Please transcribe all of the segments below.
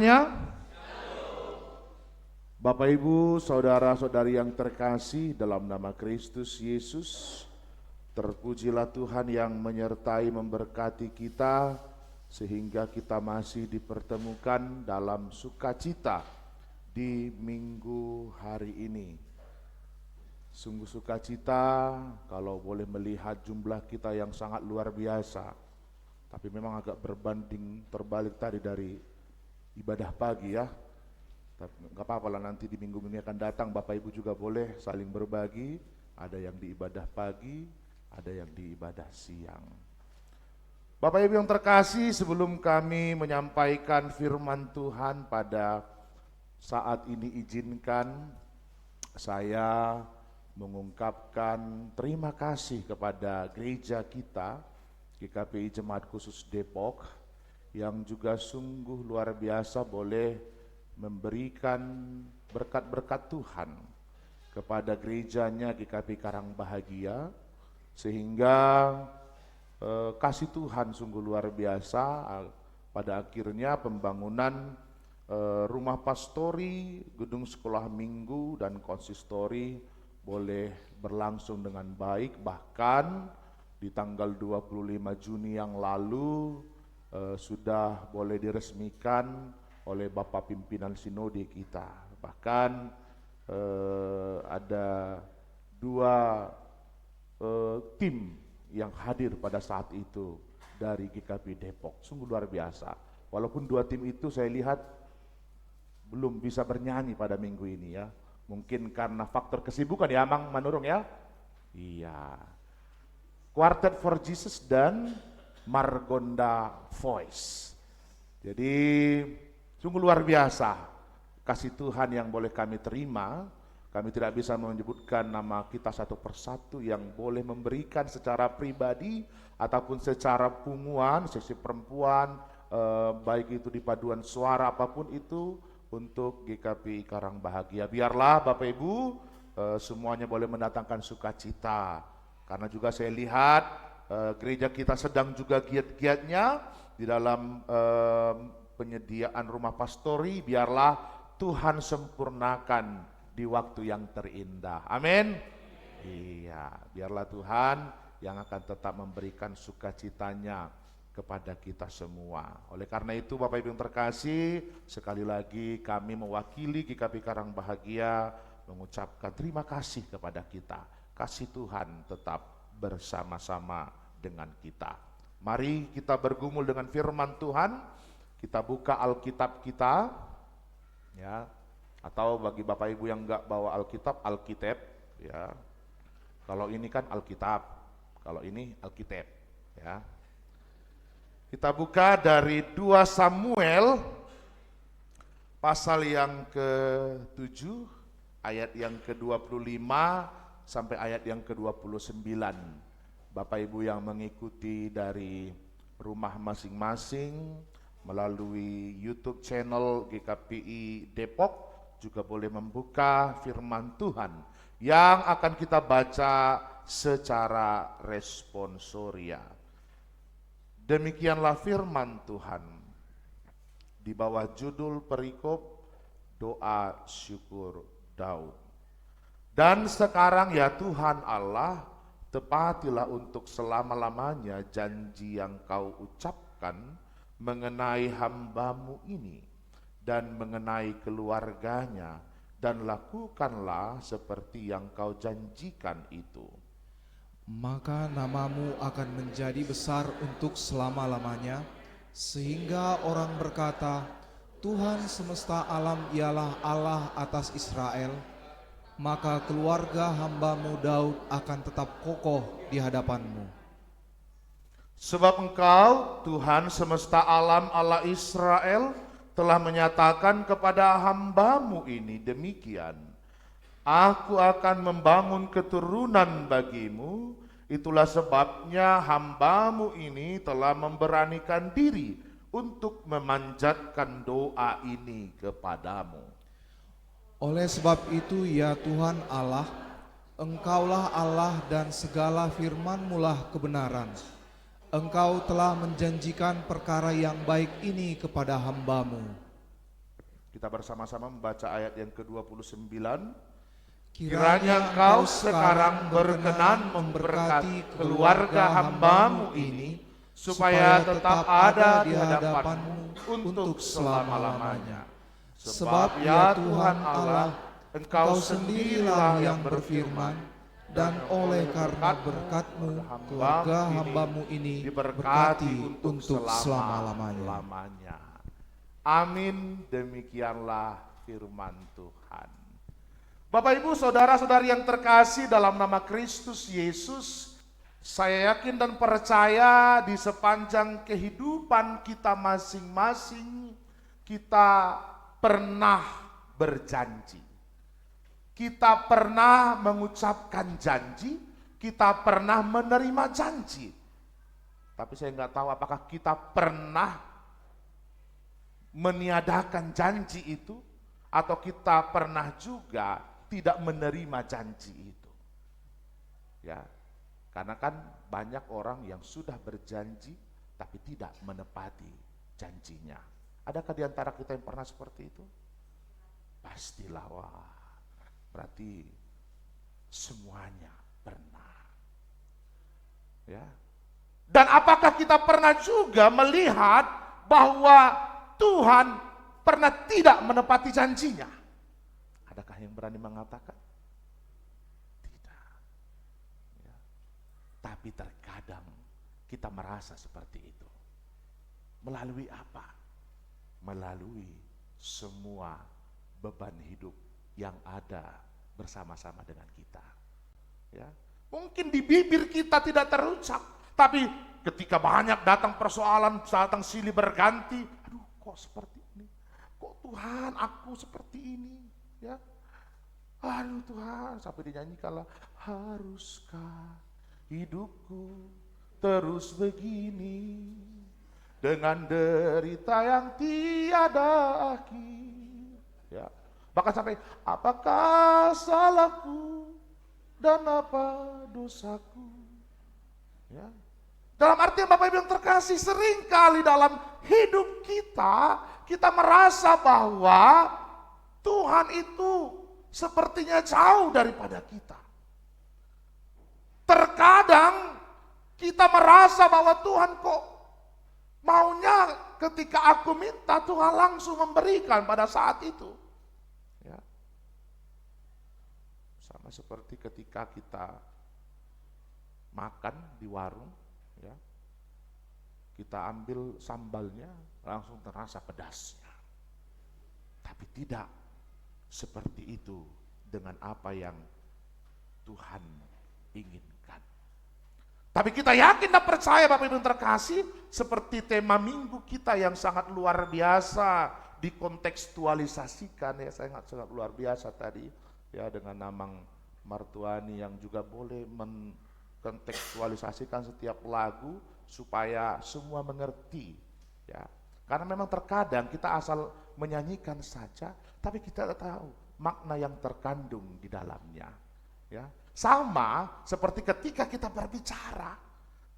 Ya, Bapak Ibu, saudara-saudari yang terkasih dalam nama Kristus Yesus, terpujilah Tuhan yang menyertai memberkati kita sehingga kita masih dipertemukan dalam sukacita di minggu hari ini. Sungguh sukacita kalau boleh melihat jumlah kita yang sangat luar biasa, tapi memang agak berbanding terbalik tadi dari ibadah pagi ya. Tapi nggak apa-apa lah, nanti di minggu ini akan datang Bapak Ibu juga boleh saling berbagi. Ada yang di ibadah pagi, ada yang di ibadah siang. Bapak Ibu yang terkasih, sebelum kami menyampaikan firman Tuhan pada saat ini, izinkan saya mengungkapkan terima kasih kepada gereja kita, GKPI Jemaat Khusus Depok, yang juga sungguh luar biasa boleh memberikan berkat-berkat Tuhan kepada gerejanya GKPI Karang Bahagia, sehingga kasih Tuhan sungguh luar biasa. Pada akhirnya pembangunan rumah pastori, gedung sekolah minggu, dan konsistori boleh berlangsung dengan baik. Bahkan di tanggal 25 Juni yang lalu sudah boleh diresmikan oleh Bapak Pimpinan Sinode kita. Bahkan ada dua tim yang hadir pada saat itu dari GKP Depok. Sungguh luar biasa. Walaupun dua tim itu saya lihat belum bisa bernyanyi pada minggu ini ya. Mungkin karena faktor kesibukan ya, Mang Manurung ya. Iya. Quartet for Jesus dan Margonda Voice. Jadi sungguh luar biasa kasih Tuhan yang boleh kami terima. Kami tidak bisa menyebutkan nama kita satu persatu yang boleh memberikan secara pribadi ataupun secara punguan, sesi perempuan, baik itu di paduan suara apapun itu untuk GKPI Karang Bahagia. Biarlah Bapak Ibu semuanya boleh mendatangkan sukacita, karena juga saya lihat gereja kita sedang juga giat-giatnya di dalam penyediaan rumah pastori. Biarlah Tuhan sempurnakan di waktu yang terindah. Amin. Iya, biarlah Tuhan yang akan tetap memberikan sukacitanya kepada kita semua. Oleh karena itu Bapak Ibu yang terkasih, sekali lagi kami mewakili GKPI Karang Bahagia mengucapkan terima kasih kepada kita. Kasih Tuhan tetap bersama-sama dengan kita. Mari kita bergumul dengan firman Tuhan. Kita buka Alkitab kita ya. Atau bagi Bapak Ibu yang enggak bawa Alkitab, Alkitab ya. Kalau ini kan Alkitab, kalau ini Alkitab ya. Kita buka dari 2 Samuel pasal yang ke-7 ayat yang ke-25 sampai ayat yang ke-29. Bapak Ibu yang mengikuti dari rumah masing-masing melalui YouTube channel GKPI Depok juga boleh membuka firman Tuhan yang akan kita baca secara responsoria. Demikianlah firman Tuhan di bawah judul perikop doa syukur Daud. Dan sekarang ya Tuhan Allah, tepatilah untuk selama-lamanya janji yang kau ucapkan mengenai hamba-Mu ini dan mengenai keluarganya, dan lakukanlah seperti yang kau janjikan itu. Maka namamu akan menjadi besar untuk selama-lamanya, sehingga orang berkata, Tuhan semesta alam ialah Allah atas Israel. Maka keluarga hamba-Mu Daud akan tetap kokoh di hadapan-Mu. Sebab Engkau, Tuhan semesta alam Allah Israel, telah menyatakan kepada hamba-Mu ini demikian, Aku akan membangun keturunan bagimu. Itulah sebabnya hamba-Mu ini telah memberanikan diri untuk memanjatkan doa ini kepadamu. Oleh sebab itu ya Tuhan Allah, Engkaulah Allah dan segala firman-Mu lah kebenaran. Engkau telah menjanjikan perkara yang baik ini kepada hamba-Mu. Kita bersama-sama membaca ayat yang ke-29. Kiranya Engkau sekarang berkenan memberkati keluarga hamba-Mu ini, supaya tetap ada di hadapan-Mu untuk selama-lamanya. Sebab ya Tuhan Allah, Engkau sendirilah yang berfirman, dan oleh karena berkat-Mu, keluarga hamba-Mu ini diberkati untuk selama-lamanya. Amin, demikianlah firman Tuhan. Bapak Ibu Saudara-saudari yang terkasih dalam nama Kristus Yesus, saya yakin dan percaya di sepanjang kehidupan kita masing-masing, kita pernah berjanji. Kita pernah mengucapkan janji, kita pernah menerima janji. Tapi saya nggak tahu apakah kita pernah meniadakan janji itu, atau kita pernah juga tidak menerima janji itu. Ya, karena kan banyak orang yang sudah berjanji tapi tidak menepati janjinya. Adakah di antara kita yang pernah seperti itu? Pastilah, wah. Berarti semuanya pernah. Ya. Dan apakah kita pernah juga melihat bahwa Tuhan pernah tidak menepati janjinya? Adakah yang berani mengatakan? Tidak. Ya. Tapi terkadang kita merasa seperti itu. Melalui apa? Melalui semua beban hidup yang ada bersama-sama dengan kita. Ya. Mungkin di bibir kita tidak terucap, tapi ketika banyak datang persoalan, datang silih berganti, aduh kok seperti ini, kok Tuhan aku seperti ini, ya, aduh Tuhan, sampai dinyanyikanlah, haruskah hidupku terus begini, dengan derita yang tiada akhir, ya. Bahkan sampai, apakah salahku dan apa dosaku, ya. Dalam arti Bapak Ibu yang terkasih, seringkali dalam hidup kita merasa bahwa Tuhan itu sepertinya jauh daripada kita. Terkadang kita merasa bahwa Tuhan kok maunya ketika aku minta Tuhan langsung memberikan pada saat itu. Ya. Sama seperti ketika kita makan di warung, ya, kita ambil sambalnya langsung terasa pedasnya. Tapi tidak seperti itu dengan apa yang Tuhan inginkan. Tapi kita yakin dan percaya Bapak Ibu yang terkasih, seperti tema minggu kita yang sangat luar biasa dikontekstualisasikan, ya, sangat luar biasa tadi, ya, dengan Namang Martuani yang juga boleh kontekstualisasikan setiap lagu supaya semua mengerti, ya. Karena memang terkadang kita asal menyanyikan saja, tapi kita tidak tahu makna yang terkandung di dalamnya, ya. Sama seperti ketika kita berbicara,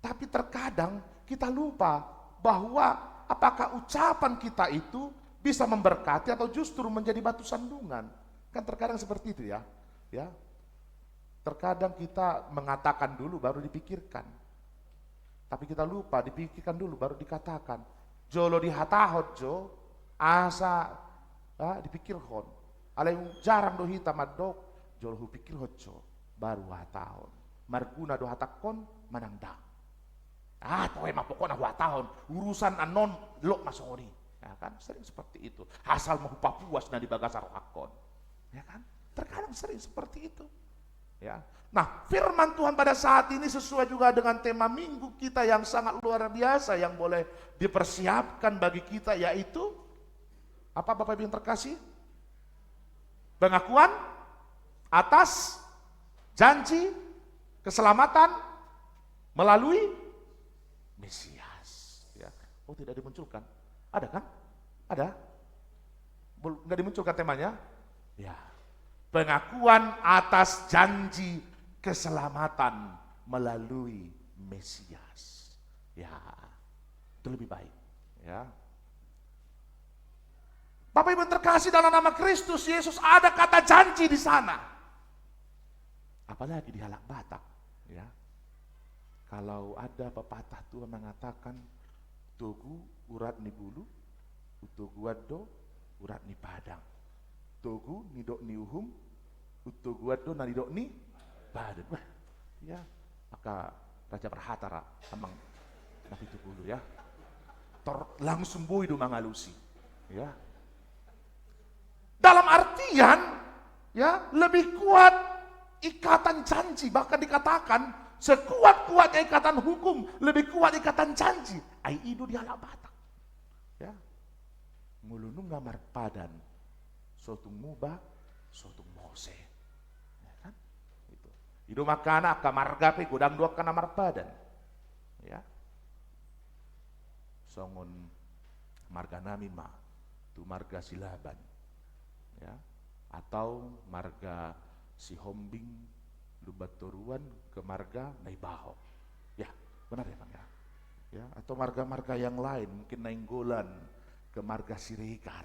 tapi terkadang kita lupa bahwa apakah ucapan kita itu bisa memberkati atau justru menjadi batu sandungan. Kan terkadang seperti itu, ya. Ya. Terkadang kita mengatakan dulu baru dipikirkan. Tapi kita lupa dipikirkan dulu baru dikatakan. Jolo dihatahot jo, asa dipikirhon. Alai jarang do hita madok, jolo hu pikirhot jo, baru hatahon. Marguna do hatakon manangda. Toh emang pokoknya hatahon, urusan anon lo masori. Ya kan, sering seperti itu. Asal mau papuas na di bagasar akon. Ya kan, terkadang sering seperti itu. Ya. Nah, firman Tuhan pada saat ini sesuai juga dengan tema minggu kita yang sangat luar biasa yang boleh dipersiapkan bagi kita, yaitu apa Bapak Ibu yang terkasih? Pengakuan atas janji keselamatan melalui Mesias. Ya. Oh, tidak dimunculkan? Ada kan? Ada? Nggak dimunculkan temanya? Ya. Pengakuan atas janji keselamatan melalui Mesias. Ya, itu lebih baik. Ya. Bapak Ibu terkasih, dalam nama Kristus Yesus ada kata janji di sana. Apalagi di Halak Batak, ya. Kalau ada pepatah Tuhan mengatakan, Togu urat ni bulu, utogu ado urat ni padang. Togu nidok ni uhum, utogu ado nidok ni badan. Wah, ya, maka Raja Perhatara emang nabi itu bulu, ya. Langsung boy do mangalusi, ya. Dalam artian, ya, lebih kuat ikatan janji, bahkan dikatakan sekuat-kuatnya ikatan hukum, lebih kuat ikatan janji. Ai itu di Halak Batak, ya. Mulunung ngamar padan, sotung muba, sotung mose, ya kan? Itu. Itu makana kamarga pe godang dua kana marpadan, ya. Songon marga nami ma, tu marga Silaban, ya, atau marga Sihombing Lubatoruan ke marga Naibaho, ya, benar ya Bang, ya, ya, atau marga-marga yang lain, mungkin Nainggolan ke marga Siregar,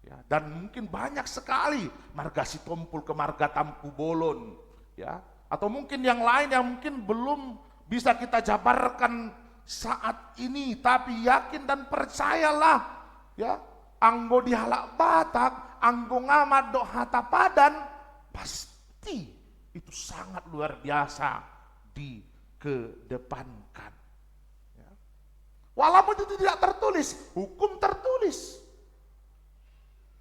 ya, dan mungkin banyak sekali marga Sitompul ke marga Tampu Bolon, ya, atau mungkin yang lain yang mungkin belum bisa kita jabarkan saat ini, tapi yakin dan percayalah, ya, anggo di Halak Batak, anggo ngamat do hatapadan, pasti itu sangat luar biasa dikedepankan, ya. Walaupun itu tidak tertulis, hukum tertulis,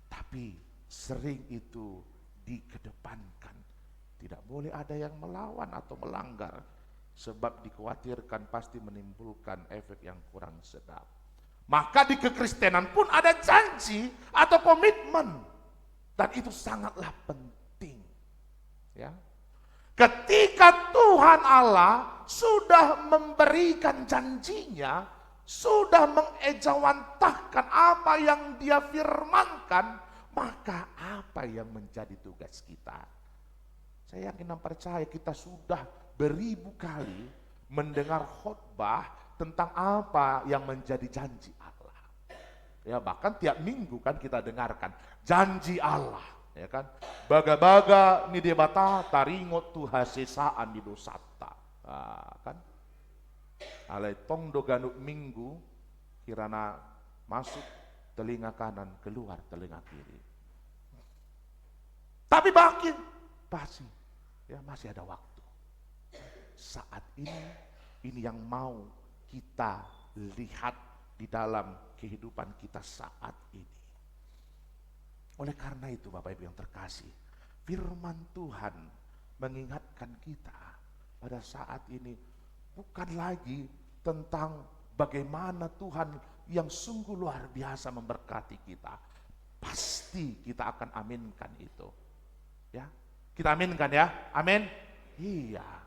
tapi sering itu dikedepankan. Tidak boleh ada yang melawan atau melanggar, sebab dikhawatirkan pasti menimbulkan efek yang kurang sedap. Maka di kekristenan pun ada janji atau komitmen, dan itu sangatlah penting, ya. Ketika Tuhan Allah sudah memberikan janjinya, sudah mengejawantahkan apa yang Dia firmankan, maka apa yang menjadi tugas kita? Saya yakin dan percaya kita sudah beribu kali mendengar khotbah tentang apa yang menjadi janji Allah. Ya, bahkan tiap minggu kan kita dengarkan janji Allah, ya kan? Baga-baga ni debata taringot tu hasesaan di dosata. Nah, kan? Alai tong do ganuk minggu kirana masuk telinga kanan, keluar telinga kiri. Tapi masih ada waktu. Saat ini yang mau kita lihat di dalam kehidupan kita saat ini. Oleh karena itu Bapak Ibu yang terkasih, firman Tuhan mengingatkan kita pada saat ini bukan lagi tentang bagaimana Tuhan yang sungguh luar biasa memberkati kita. Pasti kita akan aminkan itu, ya. Kita aminkan, ya, amin. Iya.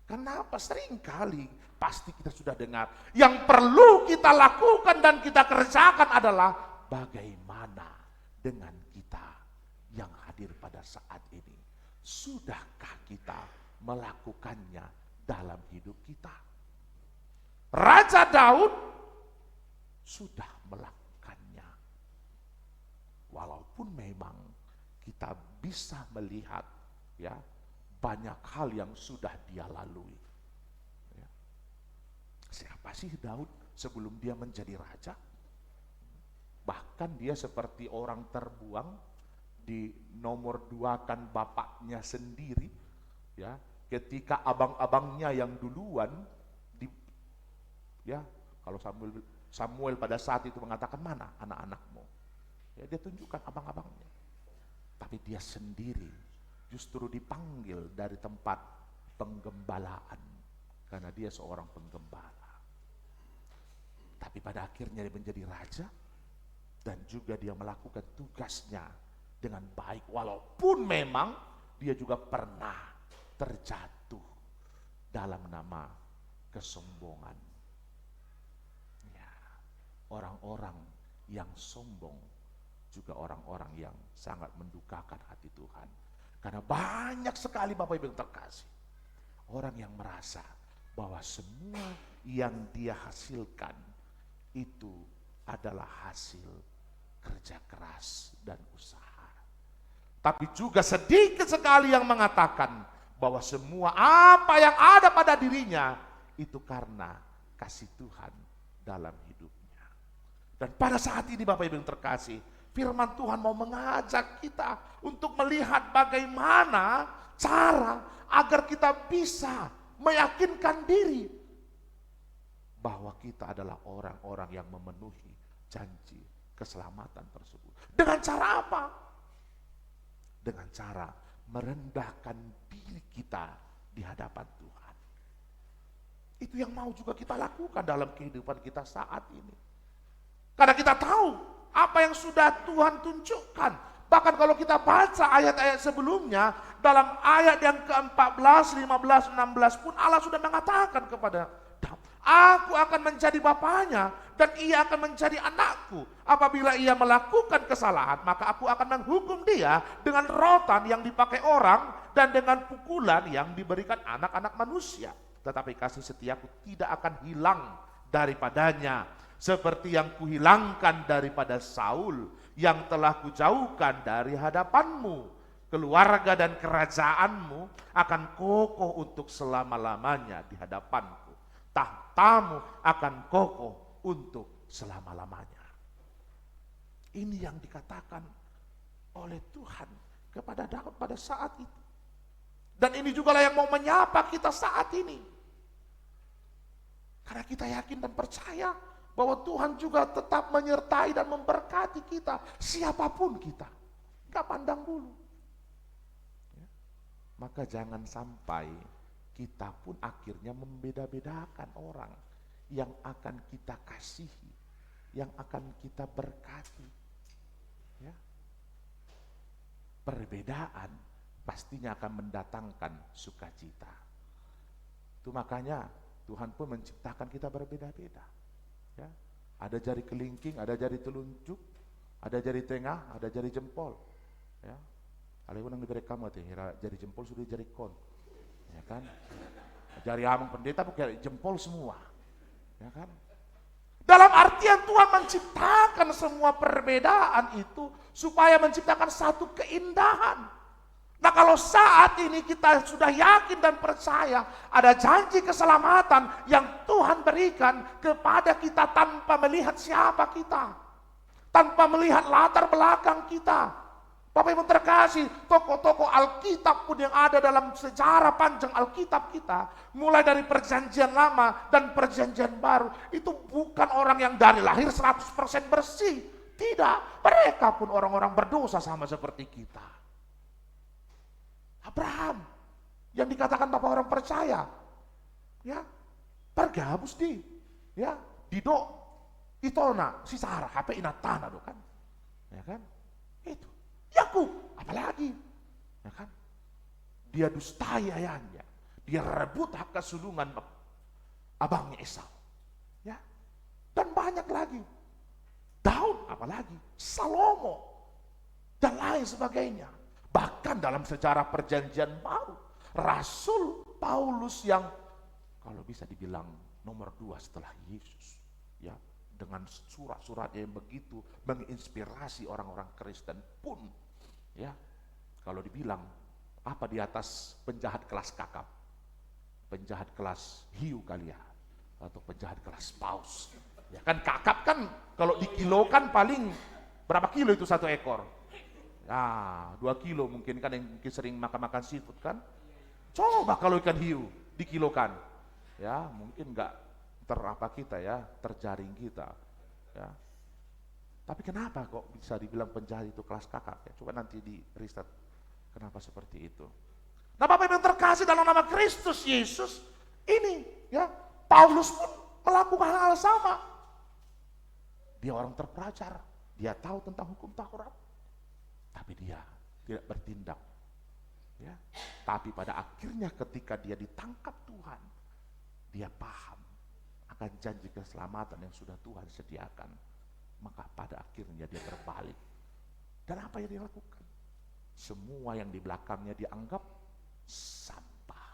Kenapa? Seringkali pasti kita sudah dengar. Yang perlu kita lakukan dan kita kerjakan adalah bagaimana dengan kita yang hadir pada saat ini. Sudahkah kita melakukannya dalam hidup kita? Raja Daud sudah melakukannya. Walaupun memang kita bisa melihat, ya, banyak hal yang sudah dia lalui, ya. Siapa sih Daud sebelum dia menjadi raja? Bahkan dia seperti orang terbuang, di nomor duakan bapaknya sendiri, ya, ketika abang-abangnya yang duluan ya, kalau Samuel pada saat itu mengatakan mana anak-anakmu, ya, dia tunjukkan abang-abangnya, tapi dia sendiri justru dipanggil dari tempat penggembalaan karena dia seorang penggembala. Tapi pada akhirnya dia menjadi raja dan juga dia melakukan tugasnya dengan baik, walaupun memang dia juga pernah terjatuh dalam nama kesombongan. Ya, orang-orang yang sombong juga orang-orang yang sangat mendukakan hati Tuhan. Karena banyak sekali Bapak Ibu yang terkasih, orang yang merasa bahwa semua yang dia hasilkan itu adalah hasil kerja keras dan usaha. Tapi juga sedikit sekali yang mengatakan bahwa semua apa yang ada pada dirinya itu karena kasih Tuhan dalam hidupnya. Dan pada saat ini Bapak Ibu yang terkasih, firman Tuhan mau mengajak kita untuk melihat bagaimana cara agar kita bisa meyakinkan diri bahwa kita adalah orang-orang yang memenuhi janji keselamatan tersebut. Dengan cara apa? Dengan cara merendahkan diri kita di hadapan Tuhan. Itu yang mau juga kita lakukan dalam kehidupan kita saat ini. Karena kita tahu apa yang sudah Tuhan tunjukkan. Bahkan kalau kita baca ayat-ayat sebelumnya, dalam ayat yang ke-14, 15, 16 pun Allah sudah mengatakan kepada Daud, aku akan menjadi bapaknya dan ia akan menjadi anakku. Apabila ia melakukan kesalahan, maka aku akan menghukum dia dengan rotan yang dipakai orang dan dengan pukulan yang diberikan anak-anak manusia. Tetapi kasih setiaku tidak akan hilang daripadanya, seperti yang kuhilangkan daripada Saul yang telah kujauhkan dari hadapanmu. Keluarga dan kerajaanmu akan kokoh untuk selama-lamanya di hadapanku. Tahtamu akan kokoh untuk selama-lamanya. Ini yang dikatakan oleh Tuhan kepada Daud pada saat itu. Dan ini juga yang mau menyapa kita saat ini. Karena kita yakin dan percaya bahwa Tuhan juga tetap menyertai dan memberkati kita, siapapun kita, gak pandang bulu. Ya. Maka jangan sampai kita pun akhirnya membeda-bedakan orang yang akan kita kasihi, yang akan kita berkati. Ya. Perbedaan pastinya akan mendatangkan sukacita. Itu makanya Tuhan pun menciptakan kita berbeda-beda. Ya, ada jari kelingking, ada jari telunjuk, ada jari tengah, ada jari jempol. Ya, kalau yang diberi kamu jari jempol sudah jari kon, ya kan? Jari amang pendeta bukan jempol semua, ya kan? Dalam artian Tuhan menciptakan semua perbedaan itu supaya menciptakan satu keindahan. Nah kalau saat ini kita sudah yakin dan percaya ada janji keselamatan yang Tuhan berikan kepada kita tanpa melihat siapa kita, tanpa melihat latar belakang kita. Bapak Ibu terkasih, tokoh-tokoh Alkitab pun yang ada dalam sejarah panjang Alkitab kita, mulai dari perjanjian lama dan perjanjian baru, itu bukan orang yang dari lahir 100% bersih. Tidak, mereka pun orang-orang berdosa sama seperti kita. Abraham yang dikatakan bapak orang percaya, ya, pergabus ya, dido itona si Sarah HP inatana do kan, ya kan, itu Yakub apalagi, ya kan, dia dustai ayahnya, dia rebut hak kesulungan abangnya Esau, ya, dan banyak lagi, Daud apalagi, Salomo dan lain sebagainya. Bahkan dalam sejarah perjanjian baru, Rasul Paulus yang kalau bisa dibilang nomor 2 setelah Yesus, ya, dengan surat-suratnya yang begitu menginspirasi orang-orang Kristen pun, ya, kalau dibilang apa di atas penjahat kelas kakap, penjahat kelas hiu kali ya, atau penjahat kelas paus, ya kan, kakap kan kalau dikilokan paling berapa kilo itu satu ekor? Nah, 2 kilo mungkin kan, yang mungkin sering makan-makan seafood kan. Coba kalau ikan hiu dikilokan, ya mungkin nggak kita ya, terjaring kita, ya. Tapi kenapa kok bisa dibilang penjahat itu kelas kakap ya? Coba nanti di riset kenapa seperti itu. Nah Bapak Ibu yang terkasih dalam nama Kristus Yesus, ini ya Paulus pun melakukan hal sama. Dia orang terpelajar, dia tahu tentang hukum Taurat. Tapi dia tidak bertindak, ya. Tapi pada akhirnya ketika dia ditangkap Tuhan, dia paham akan janji keselamatan yang sudah Tuhan sediakan. Maka pada akhirnya dia berbalik. Dan apa yang dia lakukan? Semua yang di belakangnya dianggap sampah,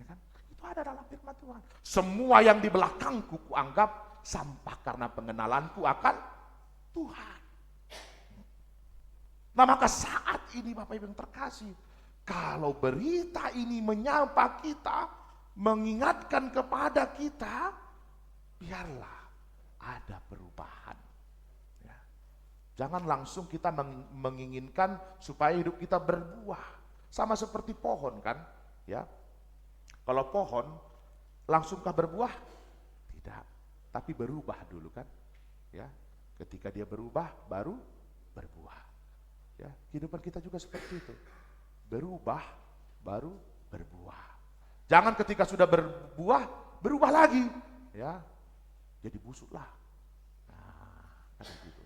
ya kan? Itu ada dalam firman Tuhan. Semua yang di belakangku kuanggap sampah karena pengenalanku akan Tuhan. Nah maka saat ini Bapak Ibu yang terkasih, kalau berita ini menyapa kita, mengingatkan kepada kita, biarlah ada perubahan. Ya. Jangan langsung kita menginginkan supaya hidup kita berbuah. Sama seperti pohon kan, ya. Kalau pohon langsungkah berbuah? Tidak, tapi berubah dulu kan. Ya. Ketika dia berubah baru berbuah. Ya, kehidupan kita juga seperti itu. Berubah baru berbuah. Jangan ketika sudah berbuah berubah lagi, ya. Jadi busuklah. Nah, gitu.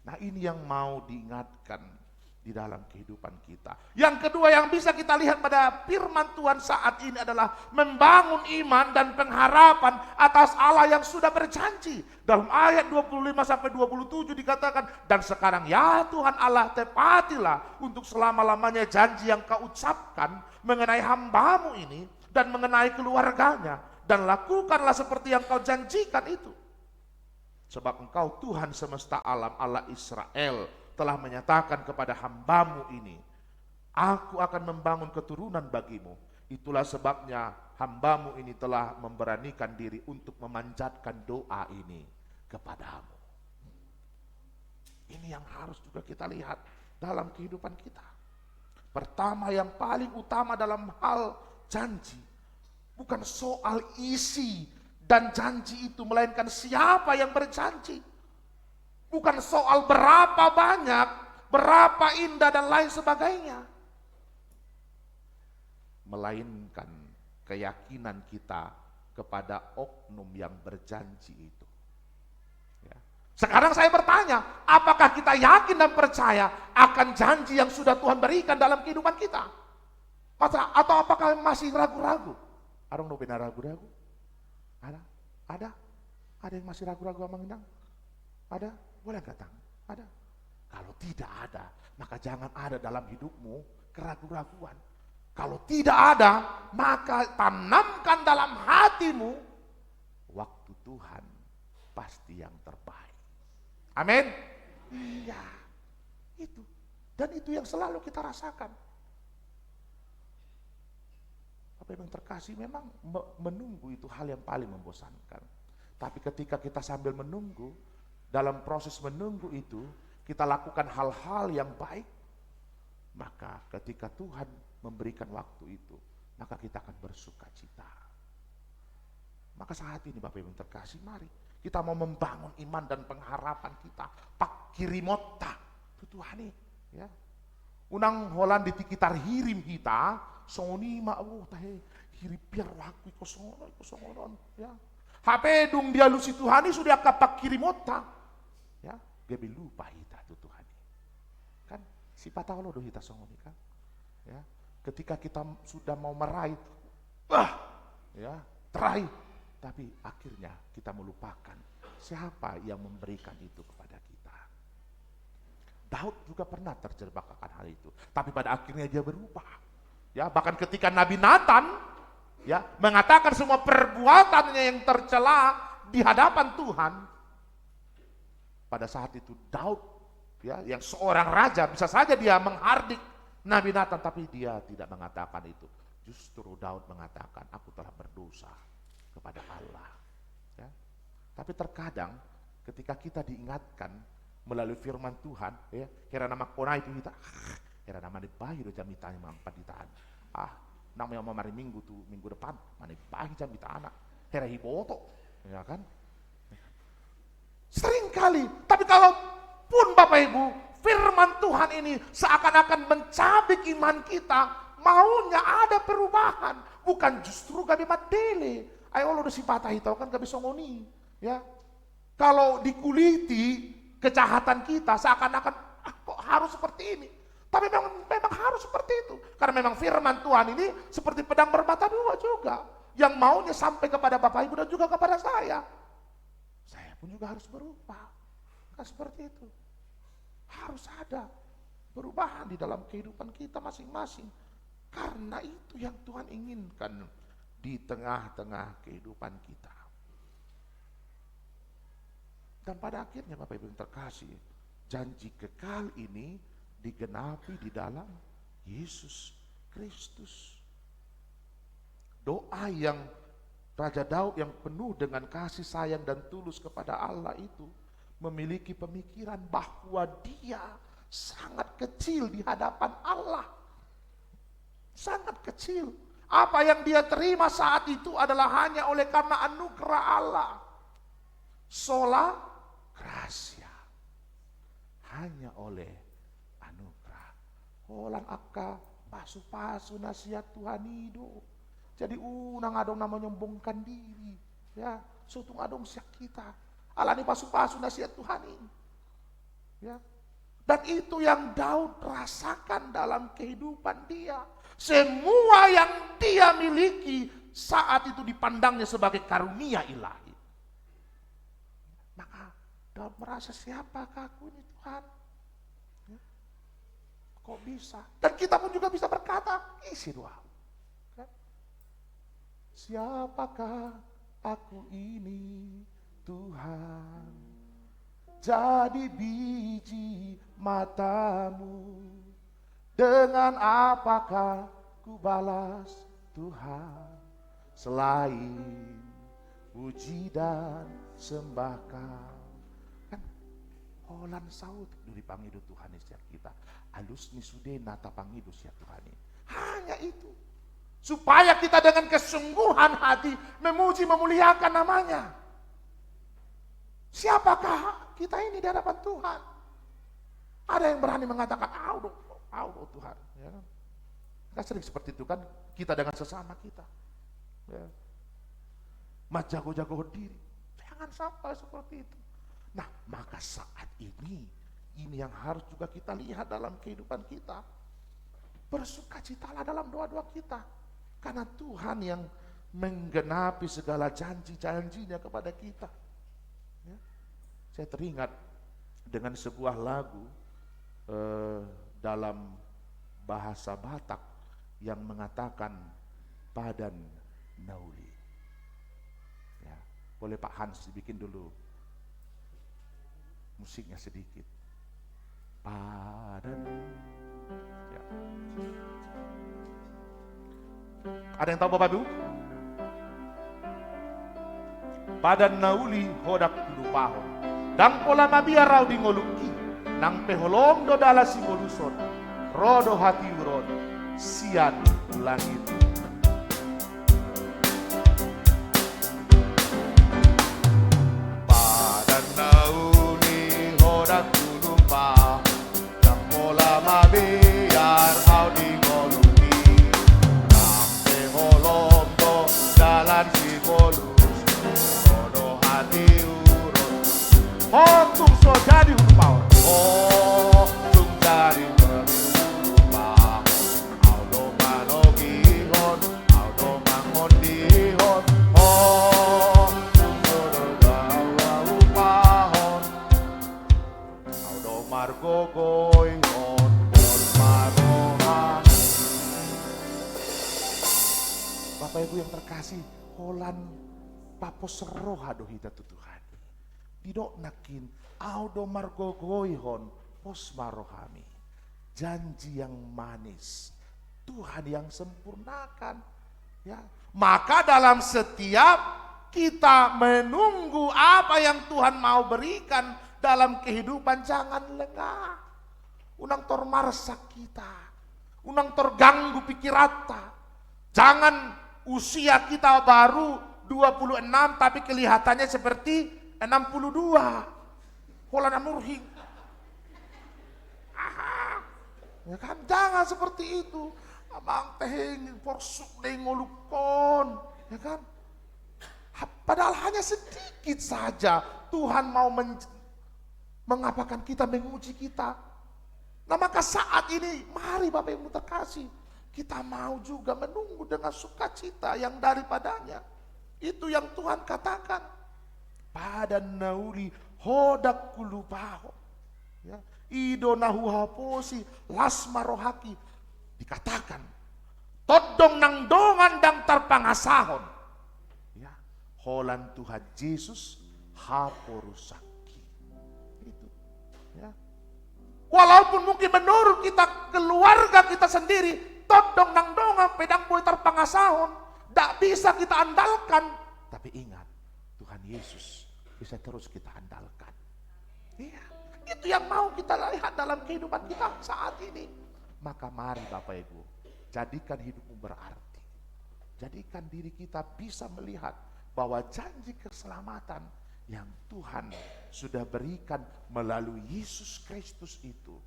Nah, ini yang mau diingatkan di dalam kehidupan kita. Yang kedua yang bisa kita lihat pada firman Tuhan saat ini adalah membangun iman dan pengharapan atas Allah yang sudah berjanji. Dalam ayat 25-27 dikatakan, dan sekarang ya Tuhan Allah, tepatilah untuk selama-lamanya janji yang kau ucapkan mengenai hambamu ini dan mengenai keluarganya, dan lakukanlah seperti yang kau janjikan itu. Sebab engkau Tuhan semesta alam, Allah Israel, telah menyatakan kepada hambamu ini, aku akan membangun keturunan bagimu. Itulah sebabnya hambamu ini telah memberanikan diri untuk memanjatkan doa ini kepadamu. Ini yang harus juga kita lihat dalam kehidupan kita. Pertama, yang paling utama dalam hal janji, bukan soal isi dan janji itu, melainkan siapa yang berjanji. Bukan soal berapa banyak, berapa indah dan lain sebagainya. Melainkan keyakinan kita kepada oknum yang berjanji itu. Ya. Sekarang saya bertanya, apakah kita yakin dan percaya akan janji yang sudah Tuhan berikan dalam kehidupan kita? Atau apakah masih ragu-ragu? Ada yang benar ragu-ragu? Ada? Ada yang masih ragu-ragu Amang Indang? Ada? Boleh kata? Ada? Kalau tidak ada, maka jangan ada dalam hidupmu keraguan-raguan. Kalau tidak ada, maka tanamkan dalam hatimu, waktu Tuhan pasti yang terbaik. Amin? Iya, itu. Dan itu yang selalu kita rasakan. Apa yang terkasih, memang menunggu itu hal yang paling membosankan. Tapi ketika kita sambil menunggu, dalam proses menunggu itu, kita lakukan hal-hal yang baik, maka ketika Tuhan memberikan waktu itu, maka kita akan bersuka cita. Maka saat ini Bapak Ibu terkasih, mari kita mau membangun iman dan pengharapan kita. Pak kirimota, itu Tuhan ini, ya. Unang holan ditikitar hirim kita, soni mau tahe hirip biar waktu kosongon, ya. HP dung dia lusi Tuhan ini sudah kapak kirimota. Ya, dia lupa kita tuh Tuhan. Kan si pataulo do kita songoni kan. Ya, ketika kita sudah mau meraih, ya, teraih, tapi akhirnya kita melupakan siapa yang memberikan itu kepada kita. Daud juga pernah terjebak akan hal itu, tapi pada akhirnya dia berubah. Ya, bahkan ketika Nabi Nathan, ya, mengatakan semua perbuatannya yang tercela di hadapan Tuhan. Pada saat itu Daud, ya, yang seorang raja, bisa saja dia menghardik Nabi Nathan, tapi dia tidak mengatakan itu. Justru Daud mengatakan, aku telah berdosa kepada Allah. Ya. Tapi terkadang ketika kita diingatkan melalui firman Tuhan, ya, kira nama kona itu kita, kira nama dibahi do jam ditanya mampat ditahan. Namanya mari minggu tuh, minggu depan, mana dibahi jam ditanya, kira hiboto, ya kan? Seringkali, tapi kalau pun Bapak Ibu, firman Tuhan ini seakan-akan mencabik iman kita, maunya ada perubahan, bukan justru kami matele. Ayo lo udah sipatah itu kan kami songoni, ya. Kalau dikuliti kejahatan kita seakan-akan kok harus seperti ini. Tapi memang harus seperti itu. Karena memang firman Tuhan ini seperti pedang bermata dua juga, yang maunya sampai kepada Bapak Ibu dan juga kepada saya. Saya pun juga harus berubah. Kan seperti itu. Harus ada perubahan di dalam kehidupan kita masing-masing. Karena itu yang Tuhan inginkan di tengah-tengah kehidupan kita. Dan pada akhirnya Bapak Ibu yang terkasih, janji kekal ini digenapi di dalam Yesus Kristus. Doa yang Raja Daud yang penuh dengan kasih sayang dan tulus kepada Allah itu memiliki pemikiran bahwa dia sangat kecil di hadapan Allah. Sangat kecil. Apa yang dia terima saat itu adalah hanya oleh karena anugerah Allah. Sola gracia. Hanya oleh anugerah. Holang akka pasu-pasu nasihat Tuhan itu. Jadi unang adong nama nyombongkan diri. Ya, sutung adong siak kita. Alani pasu-pasu nasihat Tuhan ini. Ya. Dan itu yang Daud rasakan dalam kehidupan dia. Semua yang dia miliki saat itu dipandangnya sebagai karunia ilahi. Maka Daud merasa, siapakah aku ini Tuhan? Ya. Kok bisa? Dan kita pun juga bisa berkata, isi doa. Ya. Siapakah aku ini Tuhan? Jadi biji matamu. Dengan apakah ku balas Tuhan selain puji dan sembah Kau? Kan holan saut duri pangidu Tuhan setiap kita. Alus nisude nata pangidu setiap Tuhan. Hanya itu. Supaya kita dengan kesungguhan hati memuji memuliakan namanya. Siapakah kita ini di hadapan Tuhan? Ada yang berani mengatakan, Allah Tuhan, ya kan? Kita sering seperti itu kan, kita dengan sesama kita. Ya. Mas jago-jago diri, jangan sampai seperti itu. Nah, maka saat ini yang harus juga kita lihat dalam kehidupan kita. Bersukacitalah dalam doa-doa kita, karena Tuhan yang menggenapi segala janji-janjinya kepada kita. Ya. Saya teringat dengan sebuah lagu dalam bahasa Batak yang mengatakan padan nauli. Ya, boleh Pak Hans dibikin dulu musiknya sedikit. Padan. Ya. Ada yang tahu Bapak Ibu? Padan nauli hodak lupahon. Dang pola mabia rau di ngoluki. Nang peholong do dala si molusot. Rodo hati urod. Sian langit. Padan nauli hodak lupa. Dang pola mabiar au di ngoluki. Nang peholong do dala si molus. Rodo hati urod. Hontung so jadi hurupau. Oh, tung jadi berubah. Audo manogihon, audo mangondihon. Oh, tung berubahon. Audo margogoihon, bon marohan. Bapak Ibu yang terkasih, holan papos roha dohita Tuhan. Tidak nakin audo margogoihon pos marohami. Janji yang manis, Tuhan yang sempurnakan. Ya, maka dalam setiap kita menunggu apa yang Tuhan mau berikan dalam kehidupan, jangan lengah. Unang tormarsa kita, unang torganggu pikirata. Jangan usia kita baru 26 tapi kelihatannya seperti 62. Holan amurhing. Ya kan, jangan seperti itu. Abang tehing porsuk ngolukon, ya kan? Padahal hanya sedikit saja Tuhan mau mengapakan kita, menguji kita. Nah, maka saat ini mari Bapak Ibu terkasih, kita mau juga menunggu dengan sukacita yang daripadanya. Itu yang Tuhan katakan. Padan nauli hodak kulupaho. Ya, ido nahu haposi lasma rohaki. Dikatakan todong nang dongan dang tarpangasahon. Ya, holan Tuhan Yesus haporusaki. Walaupun mungkin menurut kita, keluarga kita sendiri, todong nang donga, pedang boleh terpangasahun, tidak bisa kita andalkan. Tapi ingat, Tuhan Yesus bisa terus kita andalkan. Iya, itu yang mau kita lihat dalam kehidupan kita saat ini. Maka mari Bapak Ibu, jadikan hidupmu berarti. Jadikan diri kita bisa melihat bahwa janji keselamatan yang Tuhan sudah berikan melalui Yesus Kristus itu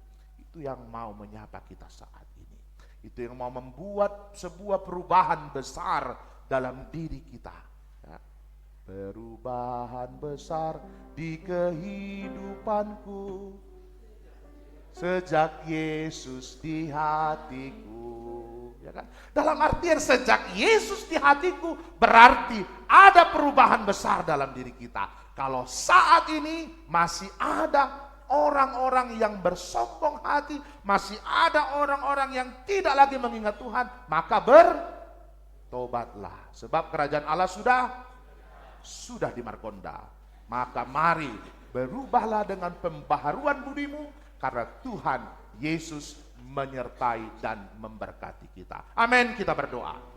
yang mau menyapa kita saat ini. Itu yang mau membuat sebuah perubahan besar dalam diri kita. Ya. Perubahan besar di kehidupanku sejak Yesus di hatiku. Ya kan? Dalam artian sejak Yesus di hatiku berarti ada perubahan besar dalam diri kita. Kalau saat ini masih ada orang-orang yang bersombong hati, masih ada orang-orang yang tidak lagi mengingat Tuhan, maka bertobatlah. Sebab kerajaan Allah sudah di Margonda. Maka mari berubahlah dengan pembaharuan budimu, karena Tuhan Yesus menyertai dan memberkati kita. Amin. Kita berdoa.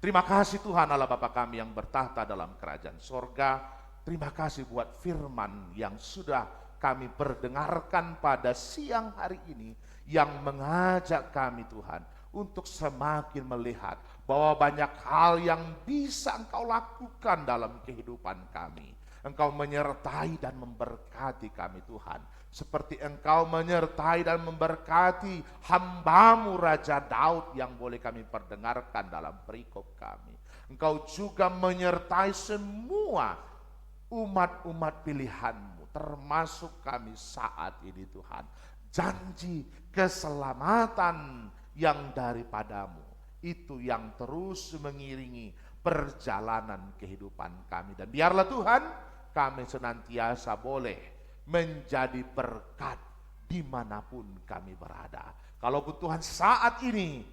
Terima kasih Tuhan Allah Bapa kami yang bertahta dalam kerajaan sorga. Terima kasih buat firman yang sudah kami perdengarkan pada siang hari ini, yang mengajak kami Tuhan untuk semakin melihat bahwa banyak hal yang bisa Engkau lakukan dalam kehidupan kami. Engkau menyertai dan memberkati kami Tuhan, seperti Engkau menyertai dan memberkati hamba-Mu Raja Daud yang boleh kami perdengarkan dalam perikop kami. Engkau juga menyertai semua umat-umat pilihan-Mu, termasuk kami saat ini Tuhan. Janji keselamatan yang daripada-Mu itu yang terus mengiringi perjalanan kehidupan kami. Dan biarlah Tuhan, kami senantiasa boleh menjadi berkat dimanapun kami berada. Kalaupun Tuhan saat ini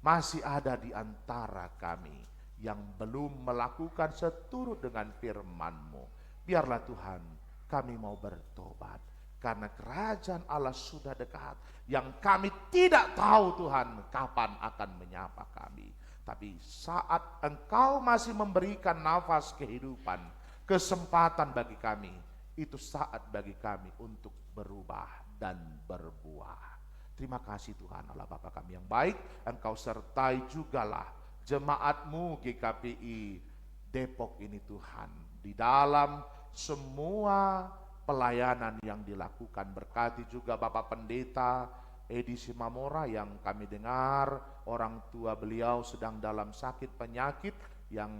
masih ada di antara kami yang belum melakukan seturut dengan firman-Mu, biarlah Tuhan, kami mau bertobat. Karena kerajaan Allah sudah dekat, yang kami tidak tahu Tuhan kapan akan menyapa kami. Tapi saat Engkau masih memberikan nafas kehidupan, kesempatan bagi kami, itu saat bagi kami untuk berubah dan berbuah. Terima kasih Tuhan Allah Bapa kami yang baik. Engkau sertai jugalah jemaat-Mu GKPI Depok ini Tuhan, di dalam semua pelayanan yang dilakukan. Berkati juga Bapak Pendeta Edi Simamora yang kami dengar orang tua beliau sedang dalam sakit penyakit yang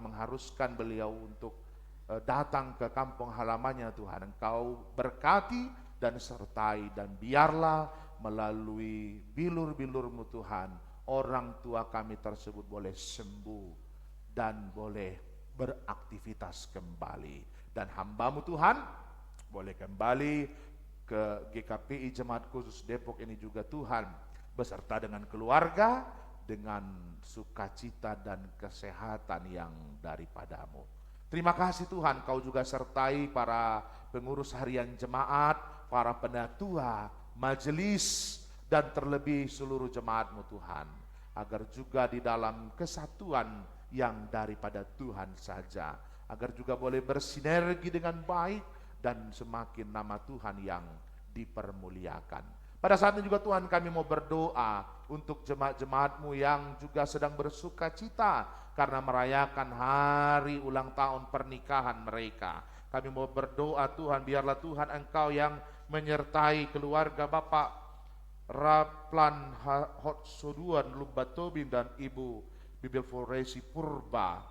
mengharuskan beliau untuk datang ke kampung halamannya Tuhan. Engkau berkati dan sertai, dan biarlah melalui bilur-bilur-Mu Tuhan, orang tua kami tersebut boleh sembuh dan boleh beraktivitas kembali. Dan hamba-Mu Tuhan boleh kembali ke GKPI Jemaat Khusus Depok ini juga Tuhan, beserta dengan keluarga, dengan sukacita dan kesehatan yang daripada-Mu. Terima kasih Tuhan, Kau juga sertai para pengurus harian jemaat, para penatua, majelis, dan terlebih seluruh jemaat-Mu Tuhan, agar juga di dalam kesatuan yang daripada Tuhan saja, agar juga boleh bersinergi dengan baik dan semakin nama Tuhan yang dipermuliakan. Pada saat ini juga Tuhan, kami mau berdoa untuk jemaat-jemaat-Mu yang juga sedang bersuka cita karena merayakan hari ulang tahun pernikahan mereka. Kami mau berdoa Tuhan, biarlah Tuhan Engkau yang menyertai keluarga Bapak Raplan Hotsoduan Lumbatobin dan Ibu Bibil Foresi Purba,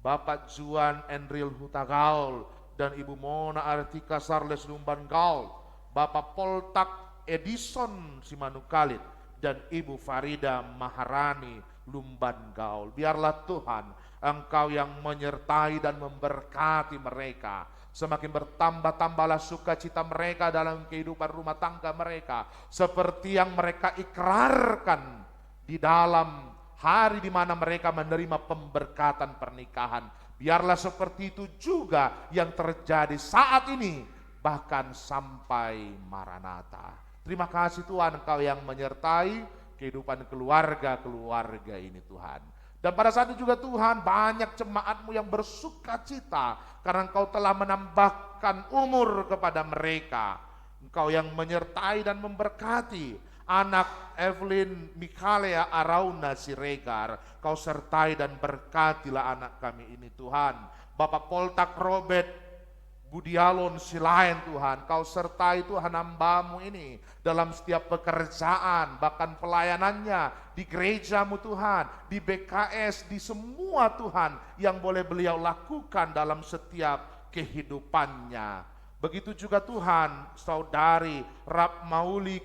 Bapak Juan Enril Hutagaul dan Ibu Mona Artika Sarles Lumban Gaul, Bapak Poltak Edison Simanukalit dan Ibu Farida Maharani Lumban Gaul. Biarlah Tuhan Engkau yang menyertai dan memberkati mereka. Semakin bertambah-tambahlah sukacita mereka dalam kehidupan rumah tangga mereka, seperti yang mereka ikrarkan di dalam hari di mana mereka menerima pemberkatan pernikahan. Biarlah seperti itu juga yang terjadi saat ini bahkan sampai Maranatha. Terima kasih Tuhan, Engkau yang menyertai kehidupan keluarga-keluarga ini Tuhan. Dan pada saat itu juga Tuhan, banyak jemaat-Mu yang bersuka cita karena Engkau telah menambahkan umur kepada mereka. Engkau yang menyertai dan memberkati anak Evelyn Mikalea Arauna Siregar. Kau sertai dan berkatilah anak kami ini Tuhan. Bapak Poltak Robert Budialon Silain Tuhan, Kau sertai Tuhan hamba-Mu ini dalam setiap pekerjaan, bahkan pelayanannya di gereja-Mu Tuhan, di BKS, di semua Tuhan yang boleh beliau lakukan dalam setiap kehidupannya. Begitu juga Tuhan, saudari Rap Mauli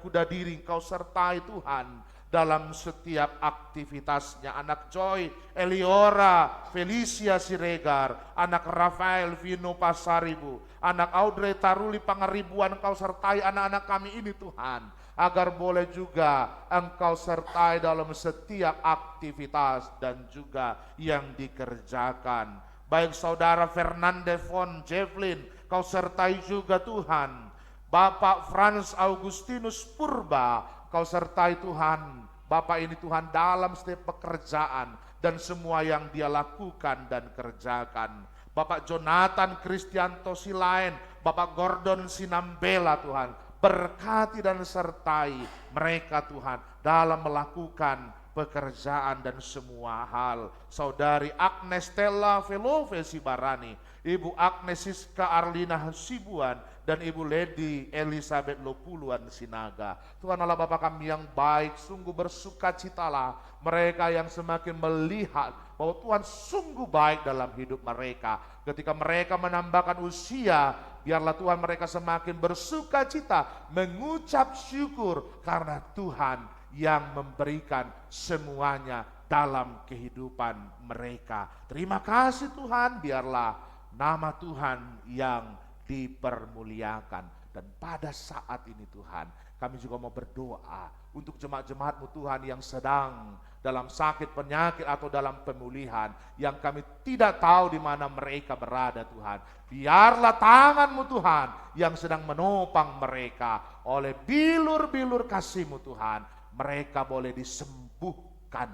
Kudadiri, Kau sertai Tuhan dalam setiap aktivitasnya. Anak Joy Eliora Felicia Siregar, anak Rafael Vino Pasaribu, anak Audrey Taruli Pangaribuan, Engkau sertai anak-anak kami ini Tuhan, agar boleh juga Engkau sertai dalam setiap aktivitas dan juga yang dikerjakan. Baik saudara Fernande von Jevlin, Kau sertai juga Tuhan. Bapak Franz Augustinus Purba, Kau sertai Tuhan, Bapak ini Tuhan dalam setiap pekerjaan dan semua yang dia lakukan dan kerjakan. Bapak Jonathan Kristianto Silain, Bapak Gordon Sinambela Tuhan, berkati dan sertai mereka Tuhan dalam melakukan pekerjaan dan semua hal. Saudari Agnes Stella Velove Sibarani, Ibu Agnes Siska Arlina Hasibuan, dan Ibu Lady Elizabeth Lopuluan Sinaga. Tuhan Allah Bapa kami yang baik, sungguh bersukacitalah mereka yang semakin melihat bahwa Tuhan sungguh baik dalam hidup mereka. Ketika mereka menambahkan usia, biarlah Tuhan mereka semakin bersukacita, mengucap syukur karena Tuhan yang memberikan semuanya dalam kehidupan mereka. Terima kasih Tuhan, biarlah nama Tuhan yang dipermuliakan. Dan pada saat ini Tuhan, kami juga mau berdoa untuk jemaat-jemaat-Mu Tuhan yang sedang dalam sakit, penyakit atau dalam pemulihan, yang kami tidak tahu di mana mereka berada Tuhan. Biarlah tangan-Mu Tuhan yang sedang menopang mereka, oleh bilur-bilur kasih-Mu Tuhan, mereka boleh disembuhkan.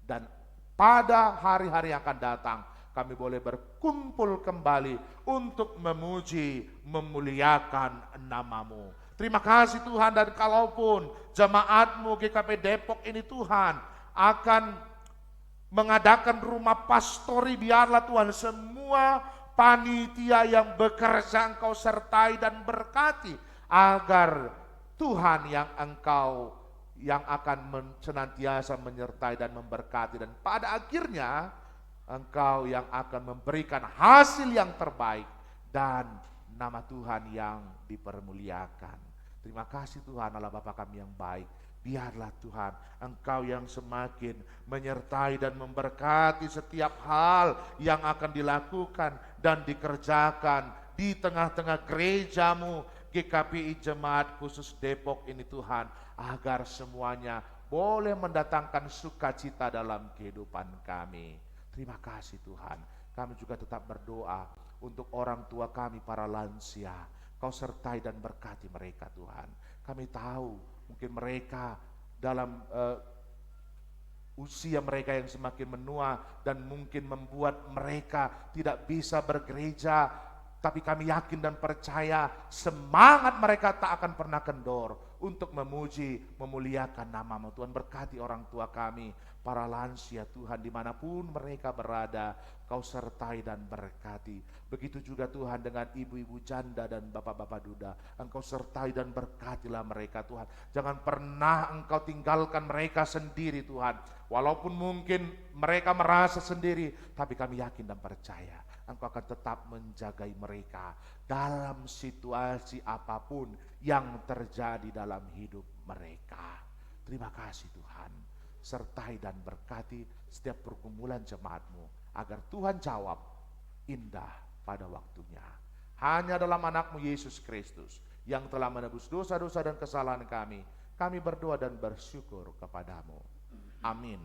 Dan pada hari-hari yang akan datang, kami boleh berkumpul kembali untuk memuji, memuliakan nama-Mu. Terima kasih Tuhan, dan kalaupun jemaat-Mu GKP Depok ini Tuhan akan mengadakan rumah pastori, biarlah Tuhan semua panitia yang bekerja Engkau sertai dan berkati, agar Tuhan yang akan senantiasa menyertai dan memberkati, dan pada akhirnya Engkau yang akan memberikan hasil yang terbaik dan nama Tuhan yang dipermuliakan. Terima kasih Tuhan Allah Bapa kami yang baik. Biarlah Tuhan Engkau yang semakin menyertai dan memberkati setiap hal yang akan dilakukan dan dikerjakan di tengah-tengah gereja-Mu GKPI Jemaat Khusus Depok ini Tuhan, agar semuanya boleh mendatangkan sukacita dalam kehidupan kami. Terima kasih Tuhan. Kami juga tetap berdoa untuk orang tua kami, para lansia. Kau sertai dan berkati mereka Tuhan. Kami tahu mungkin mereka dalam usia mereka yang semakin menua, dan mungkin membuat mereka tidak bisa bergereja. Tapi kami yakin dan percaya semangat mereka tak akan pernah kendor untuk memuji, memuliakan nama-Mu. Tuhan berkati orang tua kami, para lansia Tuhan, dimanapun mereka berada, Kau sertai dan berkati. Begitu juga Tuhan dengan ibu-ibu janda dan bapak-bapak duda, Engkau sertai dan berkatilah mereka Tuhan. Jangan pernah Engkau tinggalkan mereka sendiri Tuhan. Walaupun mungkin mereka merasa sendiri, tapi kami yakin dan percaya Engkau akan tetap menjagai mereka dalam situasi apapun yang terjadi dalam hidup mereka. Terima kasih Tuhan. Sertai dan berkati setiap pergumulan jemaat-Mu, agar Tuhan jawab indah pada waktunya. Hanya dalam anak-Mu Yesus Kristus yang telah menebus dosa-dosa dan kesalahan kami berdoa dan bersyukur kepadamu. Amin.